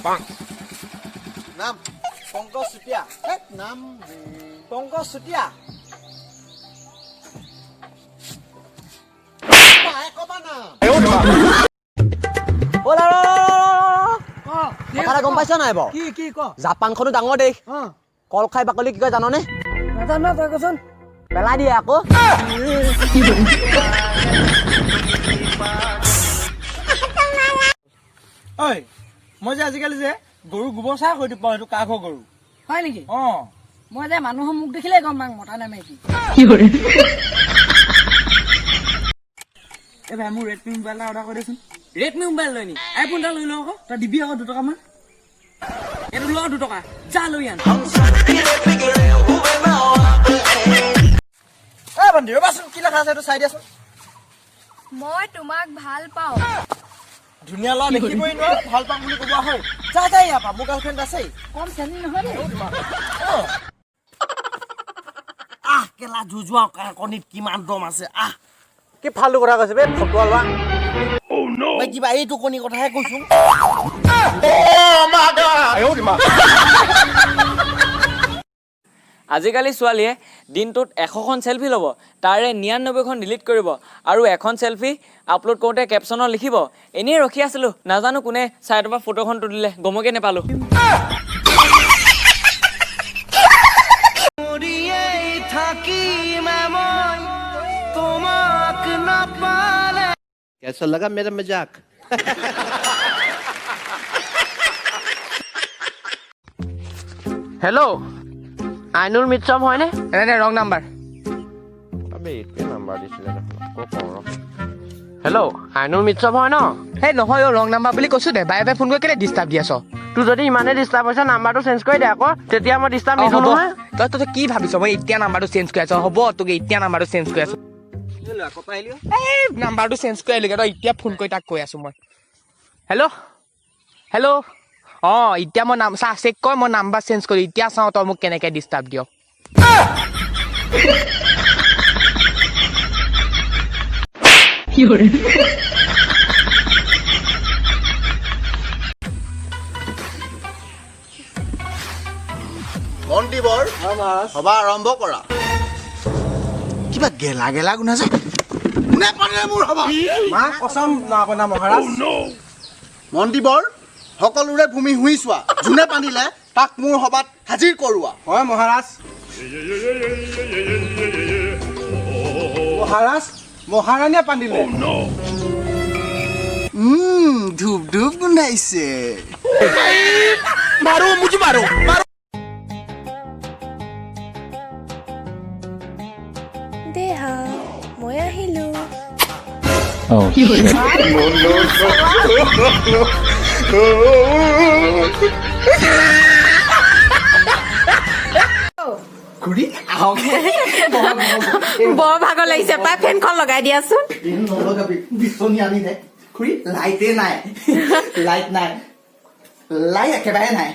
নাম পংকজ চুতীয়া নাম পংকজ চুতীয়া কথা গম পাইছ নাই বাৰু কি ক জাপানখনো ডাঙৰ দেশ কল খাই বাকলি কি কয় জাননে নাজানো তই কচোন পেলাই দিয়ে আকৌ ঐ মই যে আজিকালি যে গৰু গোবৰ চাহ কৈ পাওঁ সেইটো কাঘৰ গৰু হয় নেকি অঁ মই যে মানুহৰ মুখ দেখিলে গম পাম মতা নে মাইকী এই ভাই মোৰ ৰেডমি মোবাইল এটা অৰ্ডাৰ কৰি দেচোন ৰেডমি মোবাইল লৈ নি আইফোন এটা লৈ লওঁ আকৌ তই দিবি আকৌ 2 টকা মান এইটো ল 2 টকা যা লৈ আন এই বন্ধু ৰবাচোন কি লেখা আছে এইটো চাই দিয়াচোন মই তোমাক ভাল পাওঁ ধুনীয়া ল'ৰা দেখিবই নোৱাৰো ভাল পাম বুলি ক'ব হয় যা যা ইয়াৰ পৰা মোৰ গাৰ্লফ্ৰেণ্ড আছেই কম চেনি নহয় নে কেলা জুজুৱা কণীত কিমান দম আছে কি ফাল্টু কথা কৈছে বে ফটোৱা লোৱা মই কিবা এইটো কণী কথাহে কৈছো আজিকালি ছোৱালীয়ে দিনটোত 100খন চেলফি ল'ব তাৰে 99খন ডিলিট কৰিব আৰু এখন চেলফি আপলোড কৰোঁতে কেপশ্যনত লিখিব এনেই ৰখি আছিলোঁ নাজানো কোনে চাইডৰ পৰা ফটোখন তুলিলে গমকে নেপালোঁ कैसा लगा मेरा मजाक हेलो আইনুল মিটছম হয়নে এনে ৰং নাম্বাৰ আবে এইটো নাম্বাৰ দিছিলে হেল্ল' আইনুল মিটছম হয় ন হে নহয় ৰং নাম্বাৰ বুলি কৈছো দে বাই বাই ফোন কৰি কেলে ডিষ্টাৰ্ব দি আছ তোৰ যদি ইমানে ডিষ্টাৰ্ব হৈছে নাম্বাৰটো চেঞ্জ কৰি দে আকৌ তেতিয়া মই ডিষ্টাৰ্ব নিদিওঁ নহয় তই কি ভাবিছ মই এতিয়া নাম্বাৰটো চেঞ্জ কৰি আছ হ'ব তোক এতিয়া নাম্বাৰটো চেঞ্জ কৰি আছো এই নাম্বাৰটো চেঞ্জ কৰি আহিলোগে তই এতিয়া ফোন কৰি তাক কৈ আছো মই হেল্ল' হেল্ল' অঁ এতিয়া মই নাম চা চেক কৰ মই নাম্বাৰ চেঞ্জ কৰি এতিয়া চাওঁ তই মোক কেনেকৈ ডিষ্টাৰ্ব দিয় মন্দিবৰ সভা আৰম্ভ কৰা কিবা গেলা গেলা গুণাছে কোনে পানিলে মোৰ সভা মা কচম না আপোনাৰ মহাৰাজ মন্দিবৰ সকলোৰে ভূমি হুই চোৱা যোনে পানিলে তাক মোৰ সভাত হাজিৰ কৰোৱা হয় মহাৰাজ মহাৰাজ মহাৰাণীয়ে পানিলে ধূপ ধূপ গোন্ধাইছে মাৰো মুজি মাৰো দেহা মই আহিলো বৰ ভাগৰ লাগিছে পাই ফেনখন লগাই দিয়াচোন বিচনী আনি দে খুৰী লাইটে নাই লাইট নাই লাইট একেবাৰে নাই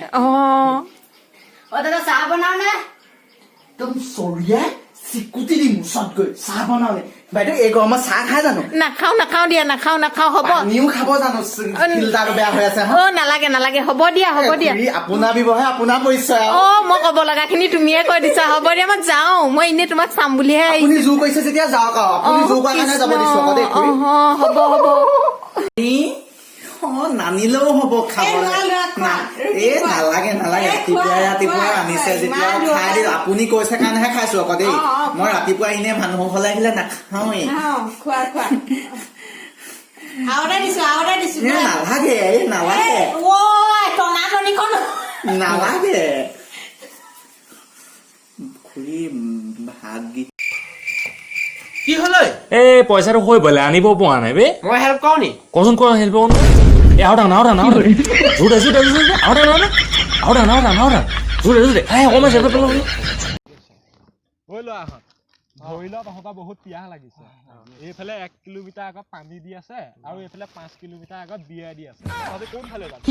দাদা চাহ বনাও নে একদম চৰিয়াই চিকুটি দি মুচত গৈ চাহ বনালে বাইদেউ এই গৰমত চাহ খাই জানো নাখাও নাখাও দিয়া নাখাও নাখাও হ'ব পানীও খাব জানো ফিল্টাৰ বেয়া হৈ আছে নালাগে নালাগে হ'ব দিয়া আপোনাৰ ব্যৱসায় আপোনাৰ পৰিচয় মই ক'ব লগা খিনি তুমিয়ে কৈ দিছা হ'ব দিয়া মই যাওঁ মই এনেই তোমাক চাম বুলিহে আপুনি জোৰ কৰিছে যেতিয়া যাওক আপুনি জোৰ কৰা কাৰণে যাব দিছো আকৌ দেই হ'ব নানিলেও হ'ব খাবলৈ নালাগে ৰাতিপুৱা আনিছে যেতিয়া খাই দিওঁ আপুনি কৈছে কাৰণেহে খাইছো আকৌ দেই মই ৰাতিপুৱা এনে মানুহৰ ঘৰলৈ আহিলে নাখাওৱেই নালাগে খুৰী ভাত দি কি হ'লে এই পইচাটো হৈ বোলে আনিব পৰা নাই বে মই হেল্প কৰোঁ নি কচোন ক হেল্প কৰোঁ এই আউটা ধৰি লোৱা তহঁতৰ বহুত পিয়াহ লাগিছে এইফালে 1 কিলোমিটাৰ আগত পানী দি আছে আৰু এইফালে 5 কিলোমিটাৰ আগত বিয়া দি আছে তহঁতে কোনফালে যাবি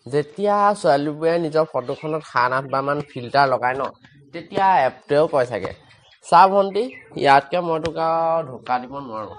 যেতিয়া ছোৱালীবোৰে নিজৰ ফটোখনত 7-8 বাৰমান ফিল্টাৰ লগাই ন তেতিয়া এপটোৱেও কয় চাগে চা ভণ্টি ইয়াতকৈ মই তোক আৰু ধোকা দিব নোৱাৰোঁ